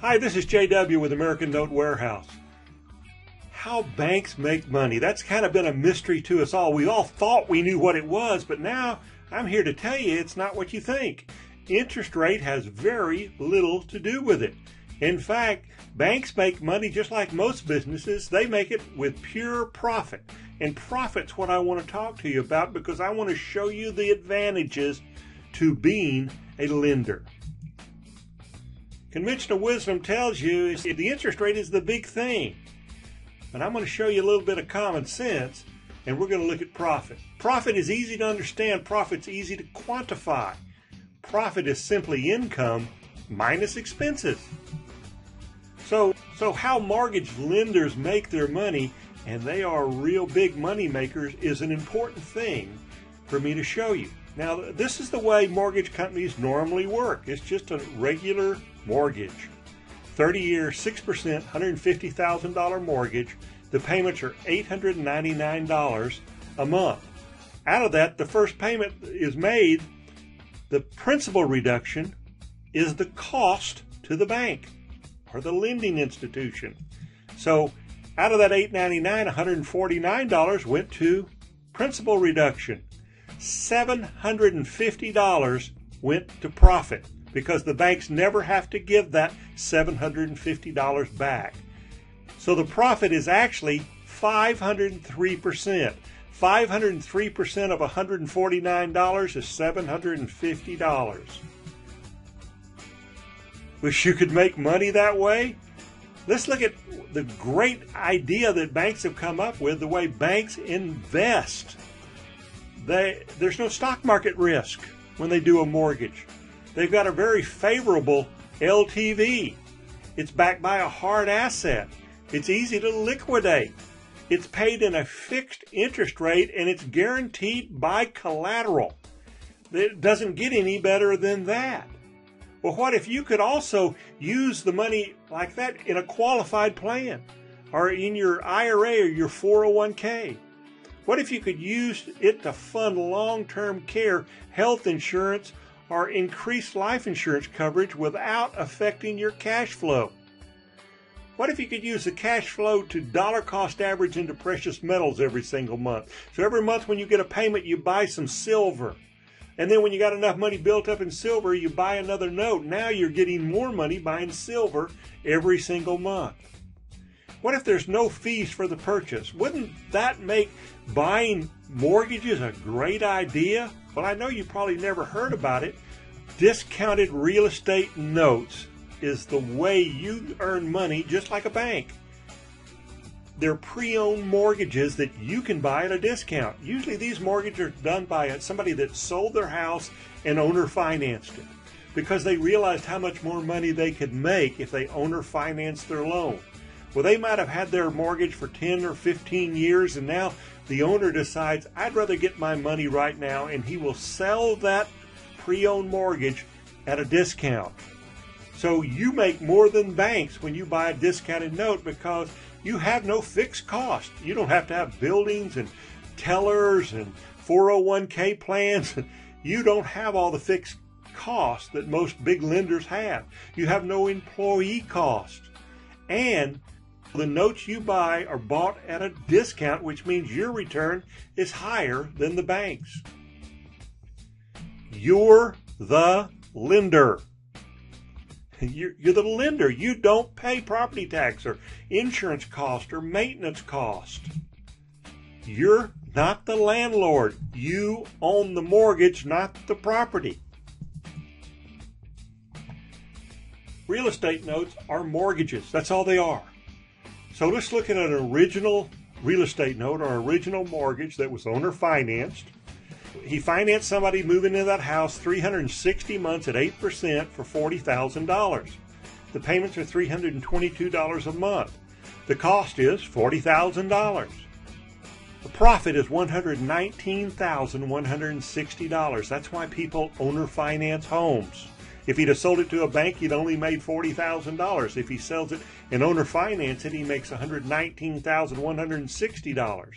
Hi, this is JW with American Note Warehouse. How banks make money, that's kind of been a mystery to us all. We all thought we knew what it was, but now I'm here to tell you it's not what you think. Interest rate has very little to do with it. In fact, banks make money just like most businesses. They make it with pure profit. And profit's what I want to talk to you about because I want to show you the advantages to being a lender. Conventional wisdom tells you the interest rate is the big thing. But I'm going to show you a little bit of common sense, and we're going to look at profit. Profit is easy to understand. Profit's easy to quantify. Profit is simply income minus expenses. So how mortgage lenders make their money, and they are real big money makers, is an important thing for me to show you. Now, this is the way mortgage companies normally work. It's just a regular mortgage. 30-year, 6%, $150,000 mortgage. The payments are $899 a month. Out of that, the first payment is made. The principal reduction is the cost to the bank or the lending institution. So out of that $899, $149 went to principal reduction. $750 went to profit because the banks never have to give that $750 back. So the profit is actually 503%. 503% of $149 is $750. Wish you could make money that way? Let's look at the great idea that banks have come up with, the way banks invest. There's no stock market risk when they do a mortgage. They've got a very favorable LTV. It's backed by a hard asset. It's easy to liquidate. It's paid in a fixed interest rate, and it's guaranteed by collateral. It doesn't get any better than that. Well, what if you could also use the money like that in a qualified plan or in your IRA or your 401k? What if you could use it to fund long-term care, health insurance, or increase life insurance coverage without affecting your cash flow? What if you could use the cash flow to dollar cost average into precious metals every single month? So every month when you get a payment, you buy some silver. And then when you got enough money built up in silver, you buy another note. Now you're getting more money buying silver every single month. What if there's no fees for the purchase? Wouldn't that make buying mortgages a great idea? Well, I know you probably never heard about it. Discounted real estate notes is the way you earn money just like a bank. They're pre-owned mortgages that you can buy at a discount. Usually these mortgages are done by somebody that sold their house and owner financed it because they realized how much more money they could make if they owner financed their loan. Well, they might have had their mortgage for 10 or 15 years, and now the owner decides, I'd rather get my money right now, and he will sell that pre-owned mortgage at a discount. So you make more than banks when you buy a discounted note because you have no fixed cost. You don't have to have buildings and tellers and 401k plans. You don't have all the fixed costs that most big lenders have. You have no employee cost. And the notes you buy are bought at a discount, which means your return is higher than the bank's. You're the lender. You're the lender. You don't pay property tax or insurance cost or maintenance cost. You're not the landlord. You own the mortgage, not the property. Real estate notes are mortgages. That's all they are. So let's look at an original real estate note or original mortgage that was owner financed. He financed somebody moving into that house 360 months at 8% for $40,000. The payments are $322 a month. The cost is $40,000. The profit is $119,160. That's why people owner finance homes. If he'd have sold it to a bank, he'd only made $40,000. If he sells it and owner finance it, he makes $119,160.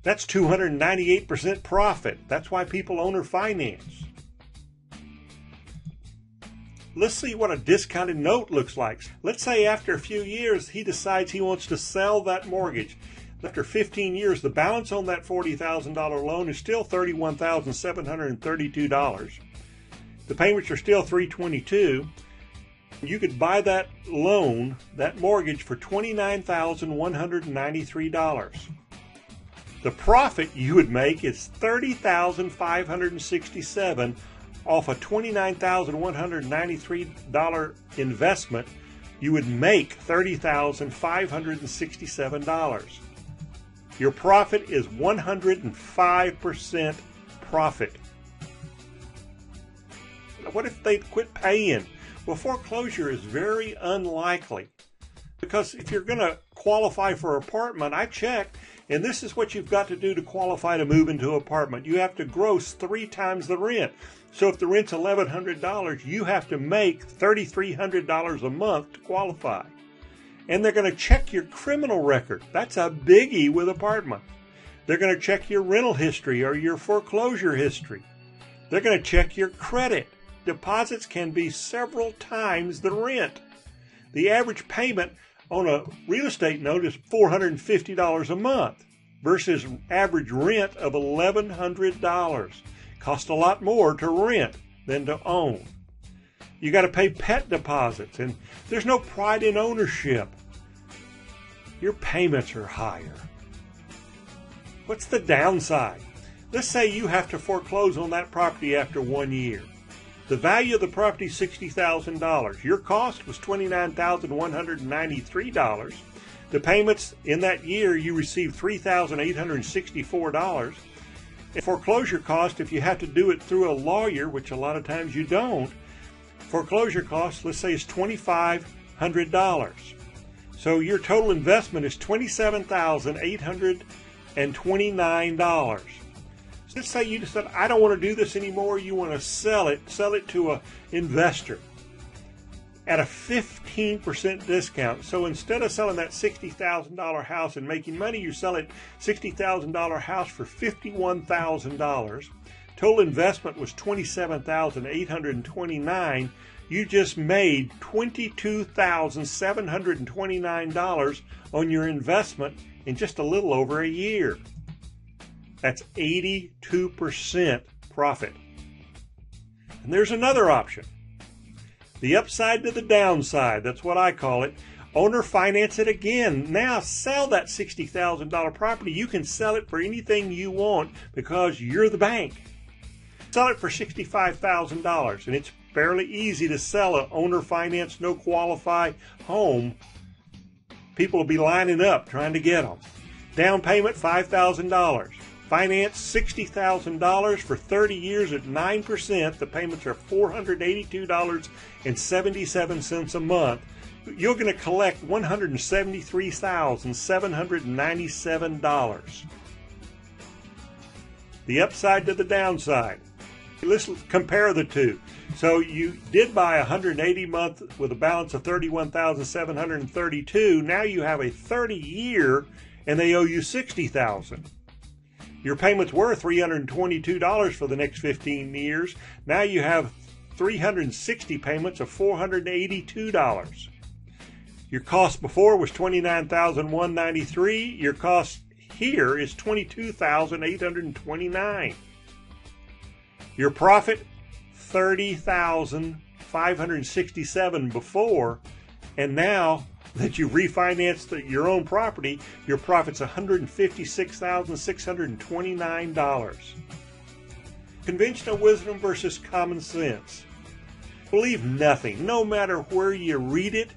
That's 298% profit. That's why people owner finance. Let's see what a discounted note looks like. Let's say after a few years he decides he wants to sell that mortgage. After 15 years, the balance on that $40,000 loan is still $31,732. The payments are still $322. You could buy that loan, that mortgage, for $29,193. The profit you would make is $30,567 off a $29,193 investment. You would make $30,567. Your profit is 105% profit. What if they quit paying? Well, foreclosure is very unlikely, because if you're going to qualify for an apartment, I checked, and this is what you've got to do to qualify to move into an apartment. You have to gross 3 times the rent. So if the rent's $1,100, you have to make $3,300 a month to qualify. And they're going to check your criminal record. That's a biggie with apartment. They're going to check your rental history or your foreclosure history. They're going to check your credit. Deposits can be several times the rent. The average payment on a real estate note is $450 a month versus average rent of $1,100. Costs a lot more to rent than to own. You got to pay pet deposits, and there's no pride in ownership. Your payments are higher. What's the downside? Let's say you have to foreclose on that property after 1 year. The value of the property is $60,000. Your cost was $29,193. The payments in that year, you received $3,864. And foreclosure cost, if you have to do it through a lawyer, which a lot of times you don't, foreclosure cost, let's say, is $2,500. So your total investment is $27,829. So let's say you decide, I don't want to do this anymore. You want to sell it to an investor at a 15% discount. So instead of selling that $60,000 house and making money, you sell it $60,000 house for $51,000. Total investment was $27,829. You just made $22,729 on your investment in just a little over a year. That's 82% profit. And there's another option. The upside to the downside, that's what I call it. Owner finance it again. Now sell that $60,000 property. You can sell it for anything you want because you're the bank. Sell it for $65,000, and it's fairly easy to sell an owner finance, no qualify home. People will be lining up trying to get them. Down payment $5,000. Finance $60,000 for 30 years at 9%. The payments are $482.77 a month. You're going to collect $173,797. The upside to the downside. Let's compare the two. So you did buy 180 month with a balance of $31,732. Now you have a 30-year, and they owe you $60,000. Your payments were $322 for the next 15 years. Now you have 360 payments of $482. Your cost before was $29,193. Your cost here is $22,829. Your profit, $30,567 before, and now that you've refinanced your own property, your profit's $156,629. Conventional wisdom versus common sense. Believe nothing, no matter where you read it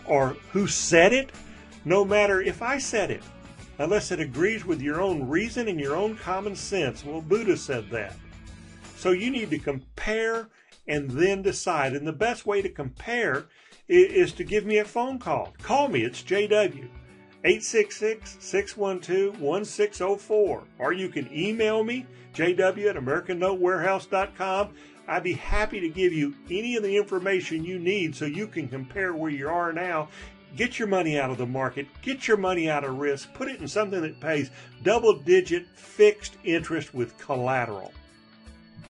or who said it, no matter if I said it, unless it agrees with your own reason and your own common sense. Well, Buddha said that. So you need to compare and then decide. And the best way to compare is to give me a phone call. Call me. It's JW, 866-612-1604. Or you can email me, jw@AmericanNoteWarehouse.com. I'd be happy to give you any of the information you need so you can compare where you are now. Get your money out of the market. Get your money out of risk. Put it in something that pays double-digit fixed interest with collateral.